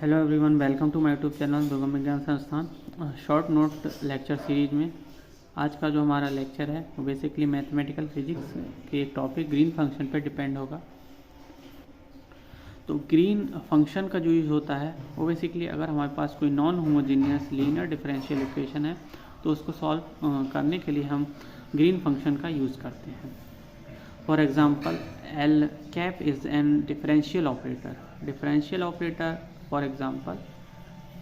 Hello everyone, welcome to my YouTube channel Durgam Vigyan संस्थान। Short note lecture series में आज का जो हमारा लेक्चर है वो बेसिकली मैथमेटिकल फिजिक्स के एक टॉपिक ग्रीन फंक्शन पे डिपेंड होगा। तो ग्रीन फंक्शन का जो यूज़ होता है वो बेसिकली अगर हमारे पास कोई non homogeneous linear differential equation है तो उसको सॉल्व करने के लिए हम ग्रीन फंक्शन का यूज़ करते हैं। For example, L cap is an differential operator. Differential operator for example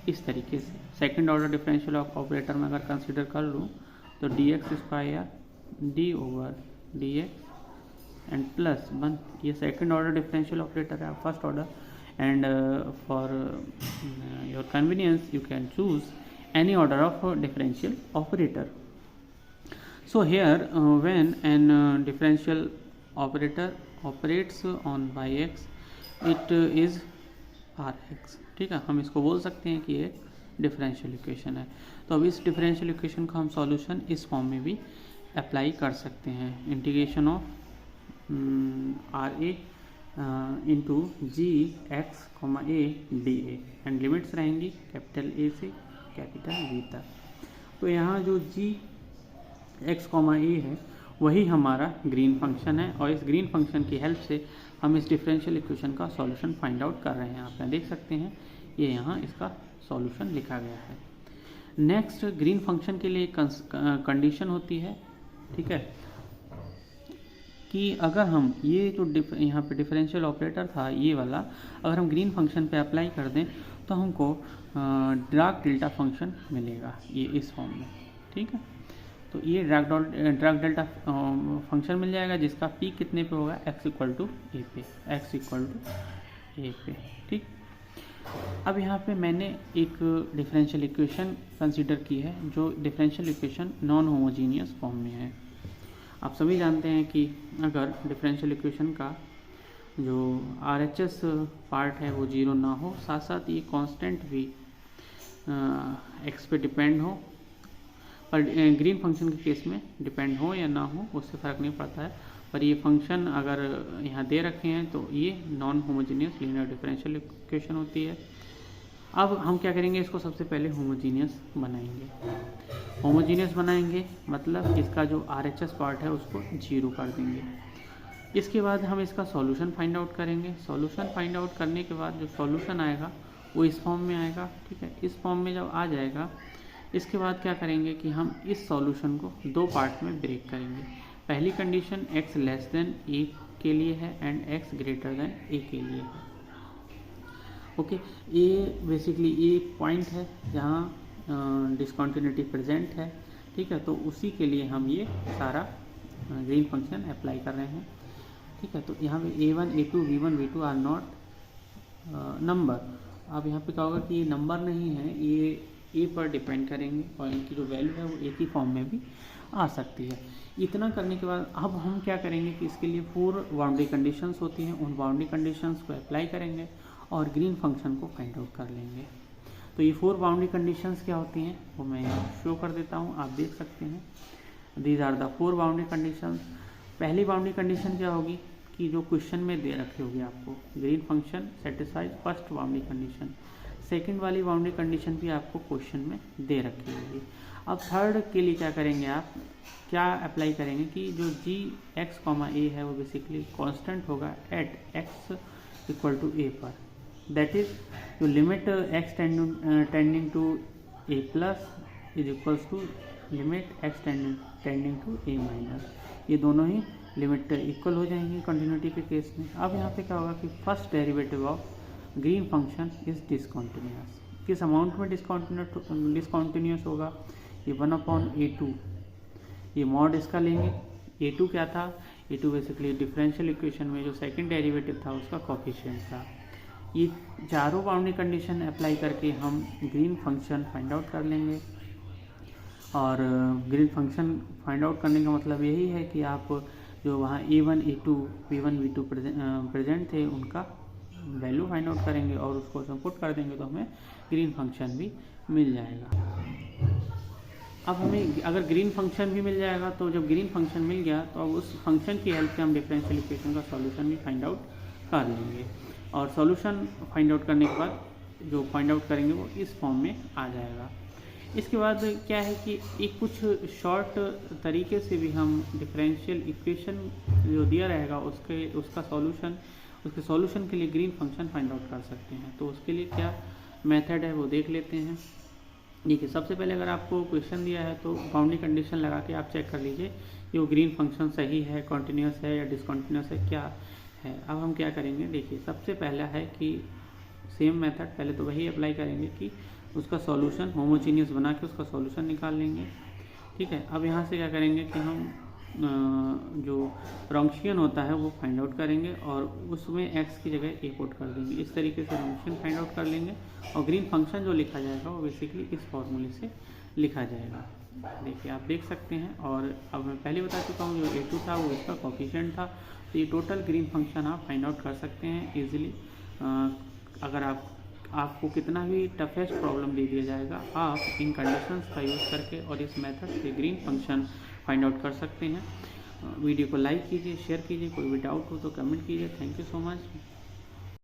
इस तरीके से सेकंड ऑर्डर डिफरेंशियल ऑपरेटर में अगर कंसिडर कर लूँ तो D x square D over D x and plus one, ये सेकंड ऑर्डर डिफरेंशियल ऑपरेटर है, first order. And for your convenience you can choose any order of differential operator. So here when an differential operator operates on yx it is rx. ठीक है, हम इसको बोल सकते हैं कि ये डिफरेंशियल इक्वेशन है। तो अब इस डिफरेंशियल इक्वेशन का हम सॉल्यूशन इस फॉर्म में भी अप्लाई कर सकते हैं। Integration of R A into G X comma A D A and limits रहेंगी कैपिटल ए से कैपिटल वी तक। तो यहाँ जो जी एक्स कॉमा ए है वही हमारा ग्रीन फंक्शन है और इस ग्रीन फंक्शन की हेल्प से हम इस डिफरेंशियल इक्वेशन का सॉल्यूशन फाइंड आउट कर रहे हैं। आप यहाँ देख सकते हैं ये यहाँ इसका सॉल्यूशन लिखा गया है। नेक्स्ट, ग्रीन फंक्शन के लिए एक कंडीशन होती है, ठीक है, कि अगर हम ये जो यहाँ पे डिफरेंशियल ऑपरेटर था ये वाला अगर हम ग्रीन फंक्शन पे अप्लाई कर दें तो हमको ड्राग डेल्टा फंक्शन मिलेगा ये इस फॉर्म में। ठीक है, तो ये ड्राग डेल्टा फंक्शन मिल जाएगा जिसका पी कितने पे होगा, x इक्वल टू ए पे, x इक्वल टू ए पे। ठीक, अब यहाँ पे मैंने एक डिफरेंशियल इक्वेशन कंसीडर की है जो differential equation non homogeneous form में है। आप सभी जानते हैं कि अगर डिफरेंशियल इक्वेशन का जो RHS पार्ट है वो जीरो ना हो, साथ साथ ये कांस्टेंट भी x पे डिपेंड हो, पर ग्रीन फंक्शन के केस में डिपेंड हो या ना हो उससे फ़र्क नहीं पड़ता है, पर ये फंक्शन अगर यहाँ दे रखे हैं तो ये non homogeneous linear differential equation होती है। अब हम क्या करेंगे, इसको सबसे पहले होमोजीनियस बनाएंगे। होमोजीनियस बनाएंगे मतलब इसका जो RHS पार्ट है उसको जीरो कर देंगे। इसके बाद हम इसका सॉल्यूशन फाइंड आउट करेंगे। सॉल्यूशन फाइंड आउट करने के बाद जो सॉल्यूशन आएगा वो इस फॉर्म में आएगा। ठीक है, इस फॉर्म में जब आ जाएगा इसके बाद क्या करेंगे कि हम इस सॉल्यूशन को दो पार्ट में ब्रेक करेंगे। पहली कंडीशन x लेस देन ए के लिए है एंड x ग्रेटर देन ए के लिए है। ओके, ये बेसिकली ये पॉइंट है जहाँ डिसकंटिन्यूटी प्रेजेंट है। ठीक है, तो उसी के लिए हम ये सारा ग्रीन फंक्शन अप्लाई कर रहे हैं। ठीक है, तो यहाँ पे a1 a2 v1 v2 are not number. अब यहाँ पे क्या होगा कि ये नंबर नहीं है, ये ए पर डिपेंड करेंगे और इनकी जो वैल्यू है वो एक ही फॉर्म में भी आ सकती है। इतना करने के बाद अब हम क्या करेंगे कि इसके लिए 4 बाउंड्री कंडीशंस होती हैं, उन बाउंड्री कंडीशंस को अप्लाई करेंगे और ग्रीन फंक्शन को फाइंड आउट कर लेंगे। तो ये 4 बाउंड्री कंडीशंस क्या होती हैं वो मैं यहाँ शो कर देता हूँ, आप देख सकते हैं। These are the 4 boundary conditions. पहली बाउंड्री कंडीशन क्या होगी कि जो क्वेश्चन में दे रखी होगी आपको, green function satisfies first boundary condition. Second वाली बाउंड्री कंडीशन भी आपको क्वेश्चन में दे रखी होगी। अब थर्ड के लिए क्या करेंगे, आप क्या अप्लाई करेंगे कि जो जी एक्स कॉमा ए है वो बेसिकली कांस्टेंट होगा at X equal to A पर। दैट इज जो limit X tending to A plus is equals to limit X tending to A minus. ये दोनों ही लिमिट इक्वल हो जाएंगी कंटिन्यूटी के केस में। अब यहाँ पे क्या होगा कि first derivative of green function is discontinuous. किस अमाउंट में डिसकॉन्टिन्यूस होगा, ये 1/a2, ये मॉड इसका लेंगे। a2 क्या था, a2 बेसिकली डिफरेंशियल इक्वेशन में जो सेकंड डेरिवेटिव था उसका कोफिशिएंट था। ये चारों बाउंड्री कंडीशन अप्लाई करके हम ग्रीन फंक्शन फाइंड आउट कर लेंगे। और ग्रीन फंक्शन फाइंड आउट करने का मतलब यही है कि आप जो वहाँ a1 a2 v1 v2 present थे उनका वैल्यू फाइंड आउट करेंगे और उसको सपोर्ट कर देंगे तो हमें ग्रीन फंक्शन भी मिल जाएगा। अब हमें अगर ग्रीन फंक्शन भी मिल जाएगा तो जब ग्रीन फंक्शन मिल गया तो अब उस फंक्शन की हेल्प से हम डिफरेंशियल इक्वेशन का सॉल्यूशन भी फाइंड आउट कर लेंगे। और सॉल्यूशन फाइंड आउट करने के बाद जो फाइंड आउट करेंगे वो इस फॉर्म में आ जाएगा। इसके बाद क्या है कि एक कुछ शॉर्ट तरीके से भी हम डिफरेंशियल इक्वेशन जो दिया रहेगा उसके सॉल्यूशन के लिए ग्रीन फंक्शन फाइंड आउट कर सकते हैं। तो उसके लिए क्या मेथड है वो देख लेते हैं। देखिए, सबसे पहले अगर आपको क्वेश्चन दिया है तो बाउंड्री कंडीशन लगा के आप चेक कर लीजिए कि वो ग्रीन फंक्शन सही है, कॉन्टिन्यूस है या डिसकॉन्टिन्यूस है, क्या है। अब हम क्या करेंगे, देखिए सबसे पहला है कि सेम मेथड पहले तो वही अप्लाई करेंगे कि उसका सॉल्यूशन होमोजीनियस बना के उसका सॉल्यूशन निकाल लेंगे। ठीक है, अब यहाँ से क्या करेंगे कि हम जो रॉन्शियन होता है वो फाइंड आउट करेंगे और उसमें x की जगह a पुट कर देंगे। इस तरीके से रॉन्शियन फाइंड आउट कर लेंगे और ग्रीन फंक्शन जो लिखा जाएगा वो बेसिकली इस फॉर्मूले से लिखा जाएगा। देखिए, आप देख सकते हैं। और अब मैं पहले बता चुका हूँ जो a2 था वो इसका कोफिशिएंट था। तो ये टोटल ग्रीन फंक्शन आप फाइंड आउट कर सकते हैं ईजिली। अगर आपको कितना भी टफेस्ट प्रॉब्लम दे दिया जाएगा, आप इन कंडीशंस का यूज़ करके और इस मेथड से ग्रीन फंक्शन फाइंड आउट कर सकते हैं। वीडियो को लाइक कीजिए, शेयर कीजिए, कोई भी डाउट हो तो कमेंट कीजिए। Thank you so much.